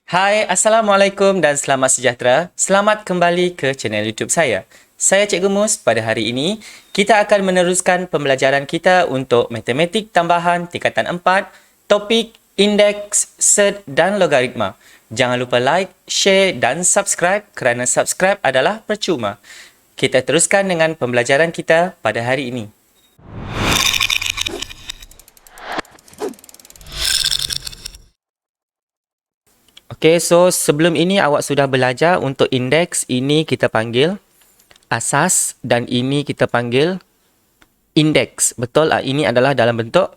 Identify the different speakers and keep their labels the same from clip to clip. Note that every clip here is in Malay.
Speaker 1: Hai, Assalamualaikum dan selamat sejahtera. Selamat kembali ke channel YouTube saya. Saya Cikgu Mus. Pada hari ini, kita akan meneruskan pembelajaran kita untuk matematik tambahan tingkatan 4, topik indeks, set dan logaritma. Jangan lupa like, share dan subscribe kerana subscribe adalah percuma. Kita teruskan dengan pembelajaran kita pada hari ini. Okey, so sebelum ini awak sudah belajar untuk indeks, ini kita panggil asas dan ini kita panggil indeks. Betul? Ini adalah dalam bentuk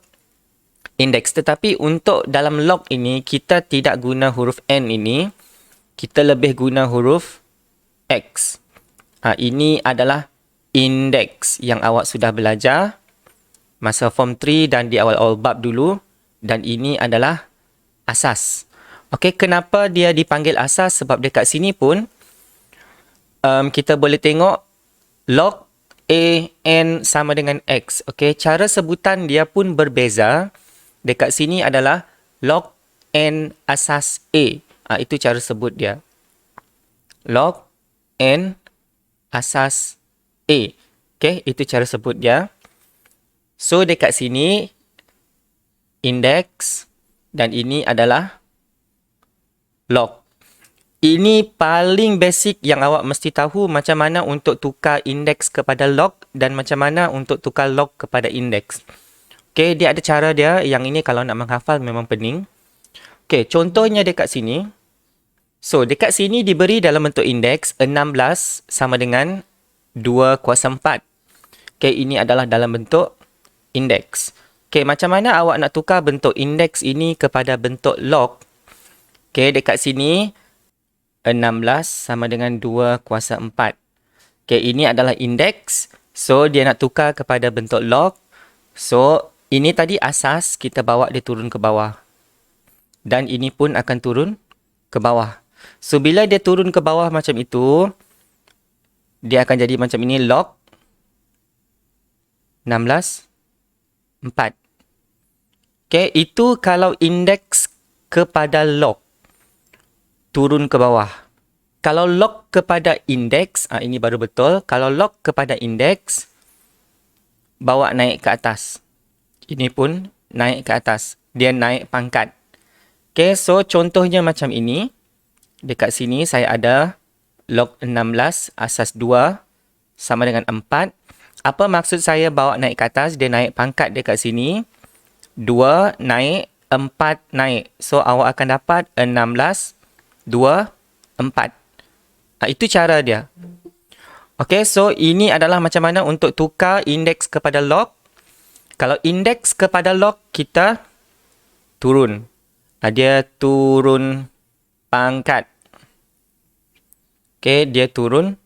Speaker 1: indeks. Tetapi untuk dalam log ini, kita tidak guna huruf N ini. Kita lebih guna huruf X. Ini adalah indeks yang awak sudah belajar masa form 3 dan di awal-awal bab dulu. Dan ini adalah asas. Okey, kenapa dia dipanggil asas? Sebab dekat sini pun kita boleh tengok log A N sama dengan X. Okey, cara sebutan dia pun berbeza. Dekat sini adalah log N asas A. Itu cara sebut dia. Log N asas A. Okey, itu cara sebut dia. So, dekat sini indeks dan ini adalah log. Ini paling basic yang awak mesti tahu macam mana untuk tukar indeks kepada log dan macam mana untuk tukar log kepada indeks. Okey, dia ada cara dia. Yang ini kalau nak menghafal memang pening. Okey, contohnya dekat sini. So, dekat sini diberi dalam bentuk indeks 16 sama dengan 2 kuasa 4. Okey, ini adalah dalam bentuk indeks. Okey, macam mana awak nak tukar bentuk indeks ini kepada bentuk log? Okey, dekat sini 16 sama dengan 2 kuasa 4. Okey, ini adalah indeks. So, dia nak tukar kepada bentuk log. So, ini tadi asas, kita bawa dia turun ke bawah. Dan ini pun akan turun ke bawah. So, bila dia turun ke bawah macam itu, dia akan jadi macam ini, log 16, 4. Okey, itu kalau indeks kepada log. Turun ke bawah. Kalau log kepada indeks, ini baru betul. Kalau log kepada indeks, bawa naik ke atas. Ini pun naik ke atas. Dia naik pangkat. Okay, so contohnya macam ini. Dekat sini saya ada log 16 asas 2 sama dengan 4. Apa maksud saya bawa naik ke atas? Dia naik pangkat dekat sini. 2 naik, 4 naik. So, awak akan dapat 16, 2, 4. Itu cara dia. Okey, so ini adalah macam mana untuk tukar indeks kepada log. Kalau indeks kepada log, kita turun. Dia turun pangkat. Okey, dia turun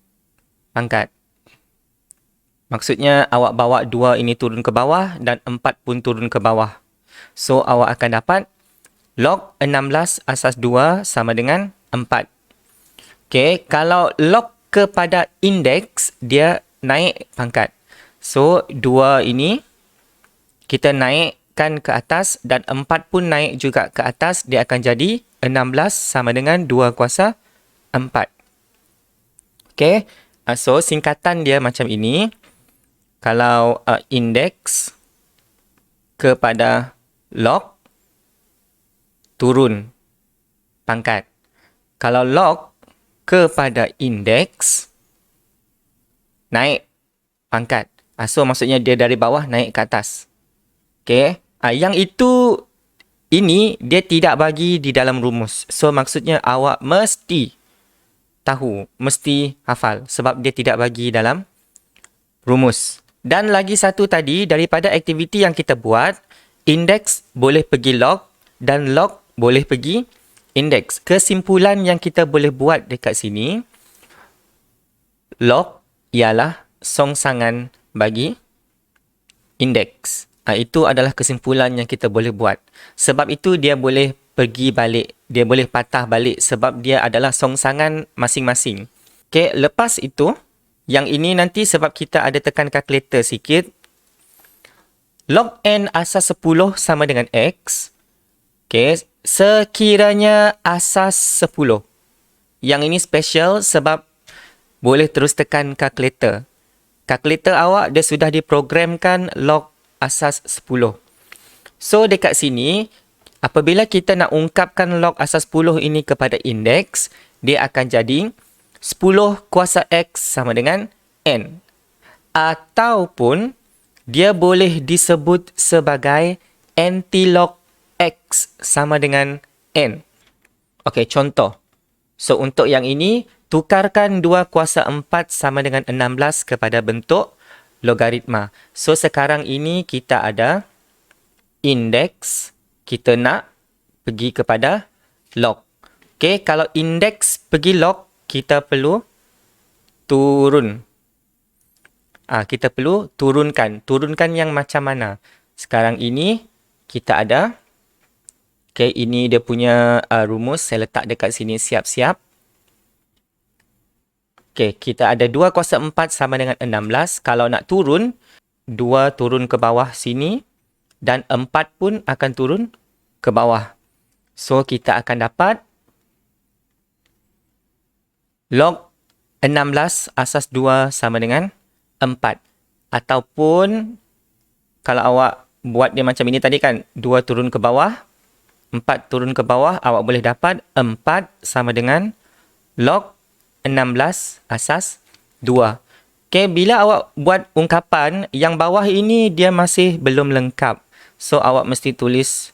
Speaker 1: pangkat. Maksudnya awak bawa 2 ini turun ke bawah dan 4 pun turun ke bawah. So, awak akan dapat log 16 asas 2 sama dengan 4. Okey, kalau log kepada indeks, dia naik pangkat. So, 2 ini kita naikkan ke atas dan 4 pun naik juga ke atas. Dia akan jadi 16 sama dengan 2 kuasa 4. Okey, so singkatan dia macam ini. Kalau indeks kepada log, turun pangkat. Kalau log kepada indeks, naik pangkat. So, maksudnya dia dari bawah naik ke atas. Okey. Yang ini dia tidak bagi di dalam rumus. So, maksudnya awak mesti tahu, mesti hafal. Sebab dia tidak bagi dalam rumus. Dan lagi satu tadi, daripada aktiviti yang kita buat, indeks boleh pergi log dan log boleh pergi indeks. Kesimpulan yang kita boleh buat dekat sini, log ialah songsangan bagi indeks. Itu adalah kesimpulan yang kita boleh buat. Sebab itu dia boleh pergi balik. Dia boleh patah balik sebab dia adalah songsangan masing-masing. Okey, lepas itu, yang ini nanti sebab kita ada tekan kalkulator sikit. Log N asas 10 sama dengan X. Okey, sekiranya asas 10. Yang ini special sebab boleh terus tekan kalkulator. Kalkulator awak dia sudah diprogramkan log asas 10. So dekat sini, apabila kita nak ungkapkan log asas 10 ini kepada indeks, dia akan jadi 10 kuasa X sama dengan N. Ataupun dia boleh disebut sebagai anti-log X sama dengan N. Okey, contoh. So, untuk yang ini, tukarkan 2 kuasa 4 sama dengan 16 kepada bentuk logaritma. So, sekarang ini kita ada indeks, kita nak pergi kepada log. Okey, kalau indeks pergi log, kita perlu turun. Kita perlu turunkan. Turunkan yang macam mana? Sekarang ini, kita ada. Okey, ini dia punya rumus. Saya letak dekat sini siap-siap. Okey, kita ada 2 kuasa 4 sama dengan 16. Kalau nak turun, 2 turun ke bawah sini. Dan 4 pun akan turun ke bawah. So, kita akan dapat log 16 asas 2 sama dengan 4. Ataupun, kalau awak buat dia macam ini tadi kan, 2 turun ke bawah. 4 turun ke bawah, awak boleh dapat 4 sama dengan log 16 asas 2. Okay, bila awak buat ungkapan, yang bawah ini dia masih belum lengkap. So, awak mesti tulis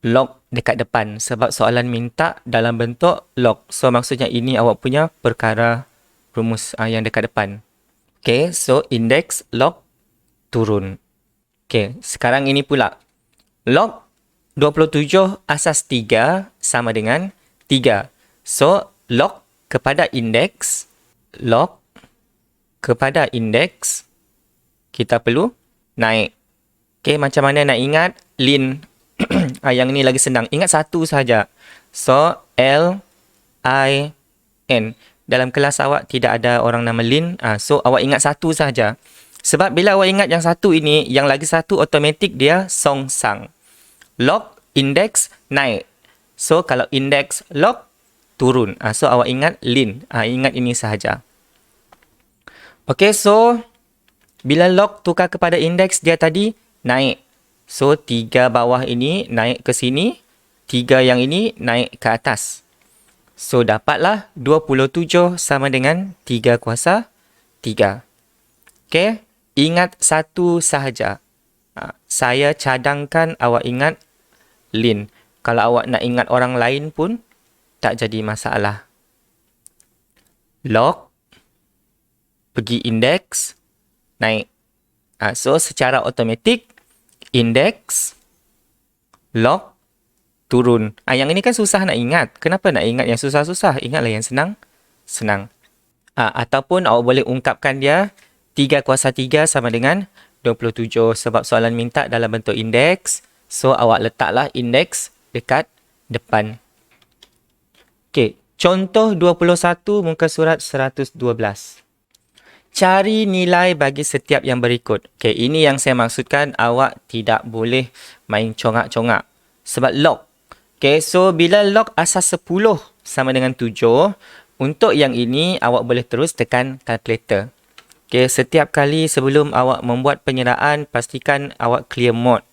Speaker 1: log dekat depan sebab soalan minta dalam bentuk log. So, maksudnya ini awak punya perkara rumus yang dekat depan. Okay, so indeks log turun. Okay, sekarang ini pula. Log 27 asas 3 sama dengan 3. So, log kepada indeks, kita perlu naik. Okay, macam mana nak ingat? Lin. Yang ni lagi senang. Ingat satu sahaja. So, L, I, N. Dalam kelas awak tidak ada orang nama Lin. So, awak ingat satu sahaja. Sebab bila awak ingat yang satu ini, yang lagi satu automatik dia song sang. Log, indeks, naik. So, kalau indeks log, turun. So, awak ingat Lin. Ingat ini sahaja. Okay, so, bila log tukar kepada indeks dia tadi, naik. So, 3 bawah ini naik ke sini. 3 yang ini naik ke atas. So, dapatlah 27 sama dengan 3 kuasa 3. Okay, ingat satu sahaja. Saya cadangkan awak ingat Lin. Kalau awak nak ingat orang lain pun, tak jadi masalah. Log, pergi indeks, naik. So, secara automatik, indeks, log, turun. Yang ini kan susah nak ingat. Kenapa nak ingat yang susah-susah? Ingatlah yang senang. Senang. Ataupun awak boleh ungkapkan dia 3 kuasa 3 sama dengan 27. Sebab soalan minta dalam bentuk indeks. So, awak letaklah indeks dekat depan. Okey, contoh 21 muka surat 112. Cari nilai bagi setiap yang berikut. Okey, ini yang saya maksudkan awak tidak boleh main congak-congak. Sebab log. Okey, so bila log asas 10 sama dengan 7, untuk yang ini awak boleh terus tekan kalkulator. Okey, setiap kali sebelum awak membuat penyeraan, pastikan awak clear mode.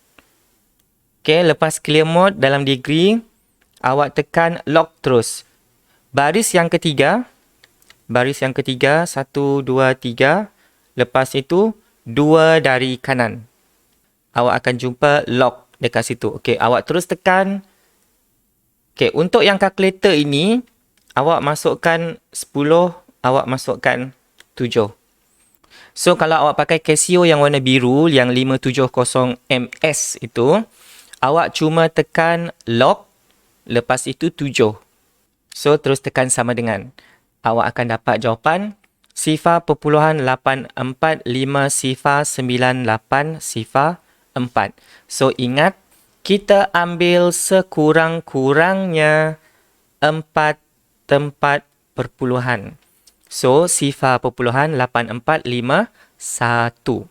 Speaker 1: Okey, lepas clear mode dalam degree, awak tekan log terus. Baris yang ketiga, 1, 2, 3. Lepas itu, 2 dari kanan. Awak akan jumpa log dekat situ. Okey, awak terus tekan. Okey, untuk yang kalkulator ini, awak masukkan 10, awak masukkan 7. So, kalau awak pakai Casio yang warna biru, yang 570 MS itu, awak cuma tekan log, lepas itu 7. So, terus tekan sama dengan. Awak akan dapat jawapan 0.845 98 4. So, ingat, kita ambil sekurang-kurangnya 4 tempat perpuluhan. So, 0.8451.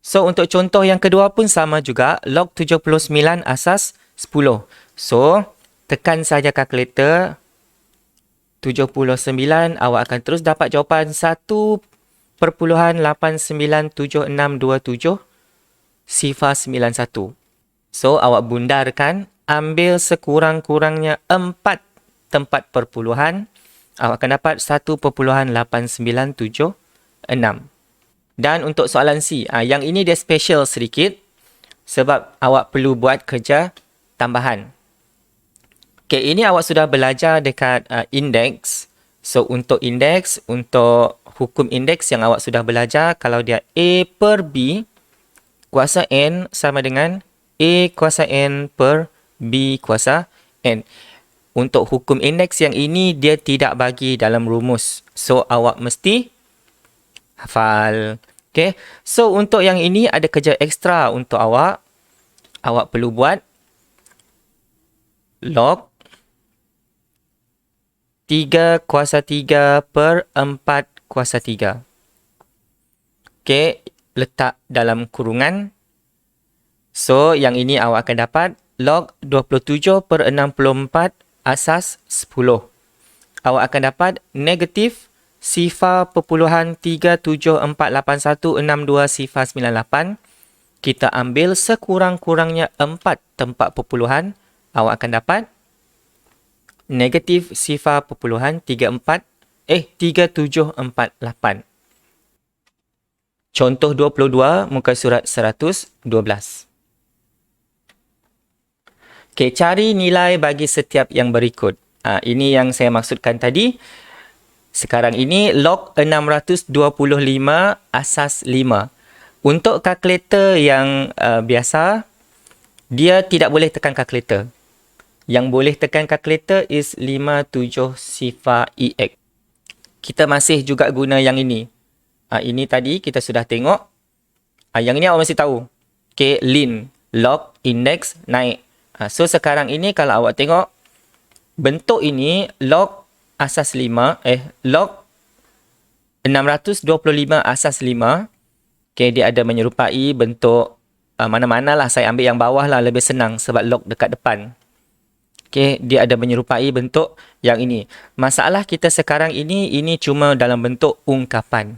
Speaker 1: So, untuk contoh yang kedua pun sama juga. Log 79 asas 10. So, tekan saja kalkulator. 79, awak akan terus dapat jawapan 1.897627 sifar 91. So, awak bundarkan, ambil sekurang-kurangnya 4 tempat perpuluhan, awak akan dapat 1.8976. Dan untuk soalan C, yang ini dia special sedikit sebab awak perlu buat kerja tambahan. Okay, ini awak sudah belajar dekat indeks. So, untuk indeks, untuk hukum indeks yang awak sudah belajar, kalau dia A per B kuasa N sama dengan A kuasa N per B kuasa N. Untuk hukum indeks yang ini, dia tidak bagi dalam rumus. So, awak mesti hafal. Okay. So, untuk yang ini ada kerja ekstra untuk awak. Awak perlu buat log 3 kuasa 3 per 4 kuasa 3. Okay. Letak dalam kurungan. So, yang ini awak akan dapat log 27 per 64 asas 10. Awak akan dapat negatif sifar perpuluhan 3748162 sifar 98. Kita ambil sekurang-kurangnya 4 tempat perpuluhan. Awak akan dapat negatif sifar perpuluhan 3748. Contoh 22 muka surat 112. Okay, cari nilai bagi setiap yang berikut. Ini yang saya maksudkan tadi. Sekarang ini log 625 asas 5. Untuk kalkulator yang biasa, dia tidak boleh tekan kalkulator. Yang boleh tekan kalkulator is 57 sifar EX. Kita masih juga guna yang ini. Ini tadi kita sudah tengok. Yang ini awak mesti tahu. Okay, lin, log, index, naik. So, sekarang ini kalau awak tengok, bentuk ini log asas 5, log 625 asas 5. Okay, dia ada menyerupai bentuk mana-mana lah. Saya ambil yang bawah lah, lebih senang sebab log dekat depan. Okay, dia ada menyerupai bentuk yang ini. Masalah kita sekarang ini cuma dalam bentuk ungkapan.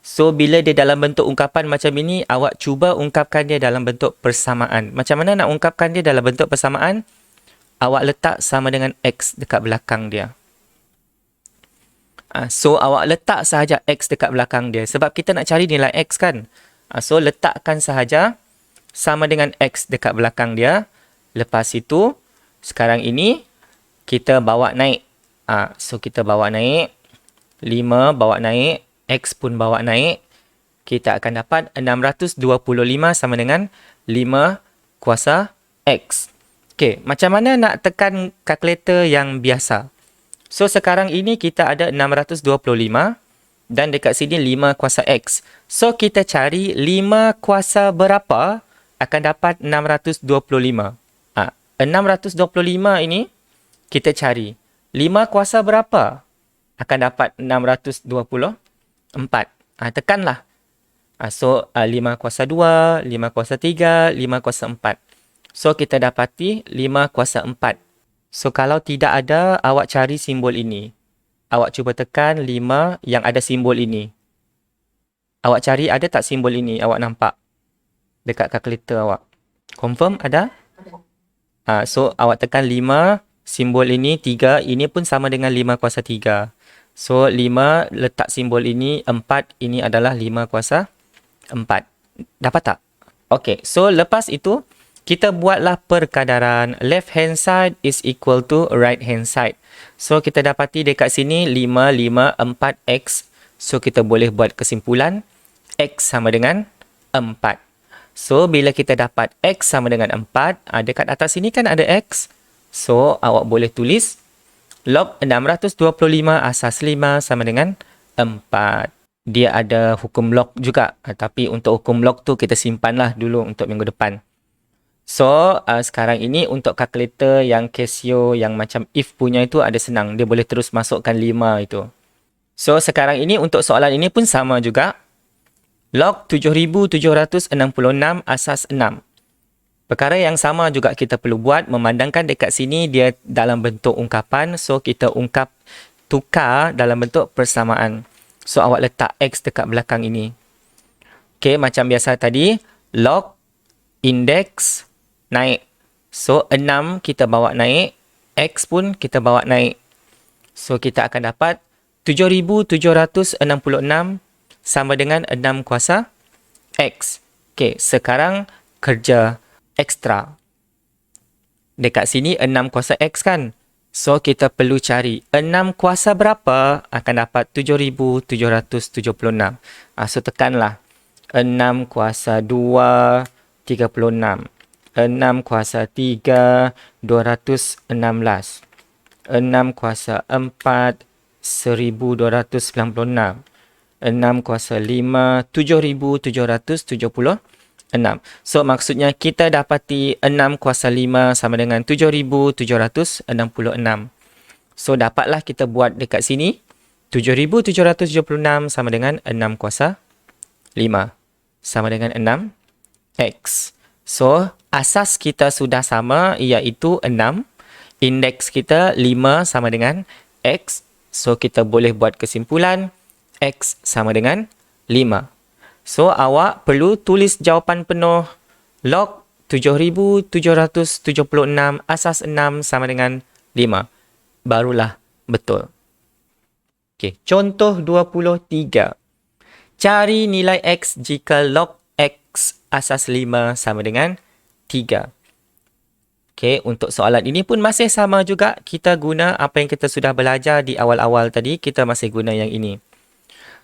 Speaker 1: So, bila dia dalam bentuk ungkapan macam ini, awak cuba ungkapkan dia dalam bentuk persamaan. Macam mana nak ungkapkan dia dalam bentuk persamaan? Awak letak sama dengan X dekat belakang dia. So, awak letak sahaja X dekat belakang dia. Sebab kita nak cari nilai X kan. So, letakkan sahaja sama dengan X dekat belakang dia. Lepas itu, sekarang ini, kita bawa naik. So, kita bawa naik. 5 bawa naik. X pun bawa naik. Kita akan dapat 625 sama dengan 5 kuasa X. Okay, macam mana nak tekan kalkulator yang biasa? So, sekarang ini kita ada 625 dan dekat sini 5 kuasa X. So, kita cari 5 kuasa berapa akan dapat 625. 625 ini kita cari. 5 kuasa berapa akan dapat 624. Tekanlah. So, 5 kuasa 2, 5 kuasa 3, 5 kuasa 4. So, kita dapati 5 kuasa 4. So, kalau tidak ada, awak cari simbol ini. Awak cuba tekan 5 yang ada simbol ini. Awak cari ada tak simbol ini? Awak nampak dekat kalkulator awak. Confirm ada? So, awak tekan 5, simbol ini 3. Ini pun sama dengan 5 kuasa 3. So, 5 letak simbol ini, 4 ini adalah 5 kuasa 4. Dapat tak? Okay, so lepas itu, kita buatlah perkadaran. Left hand side is equal to right hand side. So, kita dapati dekat sini 5, 5, 4x. So, kita boleh buat kesimpulan. X sama dengan 4. So, bila kita dapat X sama dengan 4, dekat atas sini kan ada X. So, awak boleh tulis log 625 asas 5 sama dengan 4. Dia ada hukum log juga. Tapi untuk hukum log tu kita simpanlah dulu untuk minggu depan. So, sekarang ini untuk kalkulator yang Casio yang macam if punya itu ada senang. Dia boleh terus masukkan 5 itu. So, sekarang ini untuk soalan ini pun sama juga. Log 7766 asas 6. Perkara yang sama juga kita perlu buat, memandangkan dekat sini dia dalam bentuk ungkapan, so kita tukar dalam bentuk persamaan. So awak letak X dekat belakang ini. Okey, macam biasa tadi, log indeks naik. So 6 kita bawa naik, X pun kita bawa naik. So kita akan dapat 7766 sama dengan 6 kuasa X. Okey, sekarang kerja ekstra. Dekat sini 6 kuasa X kan? So, kita perlu cari 6 kuasa berapa akan dapat 7776. So, tekanlah. 6 kuasa 2, 36. 6 kuasa 3, 216. 6 kuasa 4, 1296. 6 kuasa 5, 7776. So, maksudnya kita dapati 6 kuasa 5 sama dengan 7766. So, dapatlah kita buat dekat sini. 7776 sama dengan 6 kuasa 5. Sama dengan 6X. So, asas kita sudah sama, iaitu 6. Indeks kita 5 sama dengan X. So, kita boleh buat kesimpulan X sama dengan 5. So, awak perlu tulis jawapan penuh. Log 7776 asas 6 sama dengan 5. Barulah betul. Okey, contoh 23. Cari nilai X jika log X asas 5 sama dengan 3. Okey, untuk soalan ini pun masih sama juga. Kita guna apa yang kita sudah belajar di awal-awal tadi. Kita masih guna yang ini.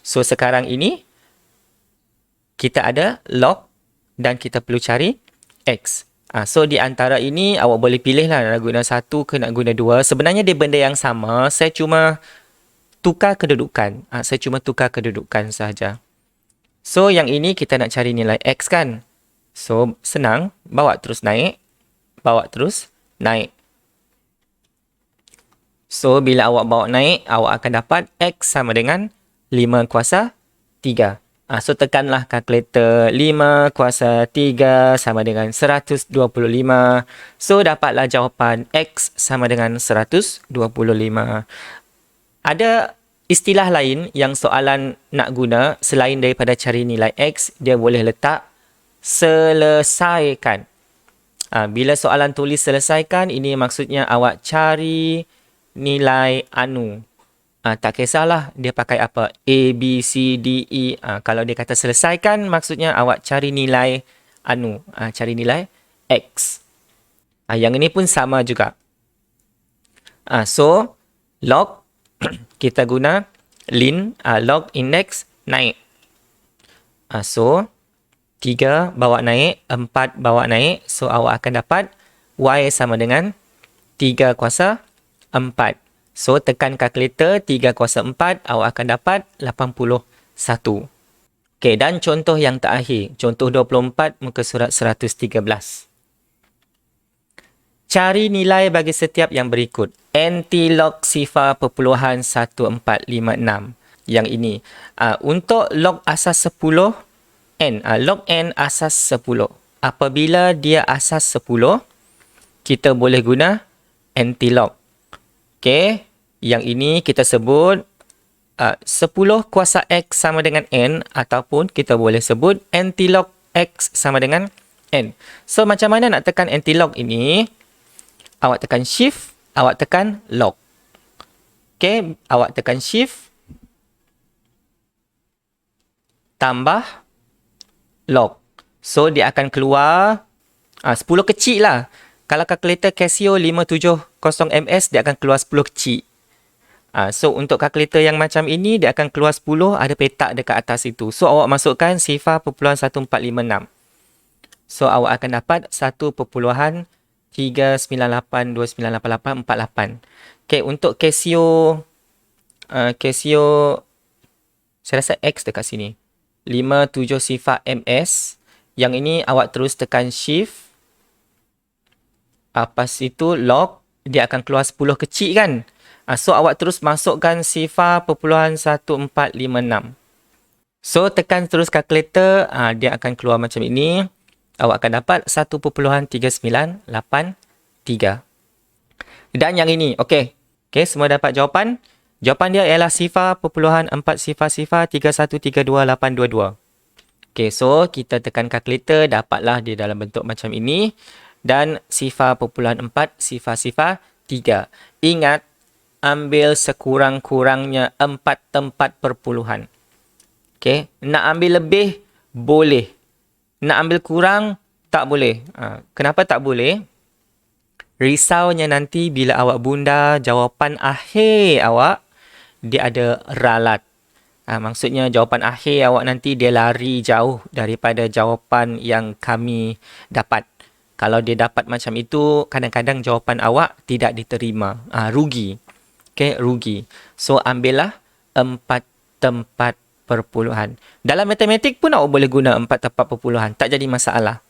Speaker 1: So, sekarang ini, kita ada log dan kita perlu cari X. So, di antara ini, awak boleh pilih lah nak guna 1 ke nak guna 2. Sebenarnya dia benda yang sama. Saya cuma tukar kedudukan. Saya cuma tukar kedudukan sahaja. So, yang ini kita nak cari nilai X kan? So, senang. Bawa terus naik. Bawa terus naik. So, bila awak bawa naik, awak akan dapat X sama dengan 5 kuasa 3. So, tekanlah kalkulator. 5 kuasa 3 sama dengan 125. So, dapatlah jawapan X sama dengan 125. Ada istilah lain yang soalan nak guna selain daripada cari nilai X, dia boleh letak selesaikan. Bila soalan tulis selesaikan, ini maksudnya awak cari nilai anu. Tak kisahlah dia pakai apa, A, B, C, D, E. Kalau dia kata selesaikan, maksudnya awak cari nilai anu. Cari nilai X. Yang ini pun sama juga. So, log, kita guna lin, log index naik. So, 3 bawa naik, 4 bawa naik. So, awak akan dapat Y sama dengan 3 kuasa 4. So, tekan kalkulator 3 kuasa 4, awak akan dapat 81. Okey, dan contoh yang terakhir. Contoh 24, muka surat 113. Cari nilai bagi setiap yang berikut. NT log sifar perpuluhan 1456. Yang ini. Untuk log asas 10, N. Log N asas 10. Apabila dia asas 10, kita boleh guna NT log. Okey. Yang ini kita sebut 10 kuasa X sama dengan N, ataupun kita boleh sebut NT log X sama dengan N. So, macam mana nak tekan NT log ini? Awak tekan shift, awak tekan log. Okey, awak tekan shift, tambah log. So, dia akan keluar 10 kecil lah. Kalau kalkulator Casio 570MS, dia akan keluar 10 kecil. So, untuk kalkulator yang macam ini, dia akan keluar 10, ada petak dekat atas itu. So, awak masukkan sifar perpuluhan 1456. So, awak akan dapat 1.398298848. Okay, untuk Casio, saya rasa X dekat sini. 57 sifar MS. Yang ini, awak terus tekan shift. Lepas itu, log. Dia akan keluar 10 kecil kan? So, awak terus masukkan sifar perpuluhan 1456. So, tekan terus kalkulator, dia akan keluar macam ini. Awak akan dapat 1.3983. Dan yang ini, okey. Okey, semua dapat jawapan. Jawapan dia ialah 0.4003132.822. Okey, so kita tekan kalkulator, dapatlah dia dalam bentuk macam ini. Dan 0.40003. Ingat, ambil sekurang-kurangnya 4 tempat perpuluhan. Okey, nak ambil lebih, boleh. Nak ambil kurang, tak boleh. Kenapa tak boleh? Risaunya nanti bila awak bunda jawapan akhir awak, dia ada ralat. Maksudnya jawapan akhir awak nanti dia lari jauh daripada jawapan yang kami dapat. Kalau dia dapat macam itu, kadang-kadang jawapan awak tidak diterima. Rugi. Okay, rugi. So, ambillah 4 tempat perpuluhan. Dalam matematik pun awak boleh guna 4 tempat perpuluhan. Tak jadi masalah.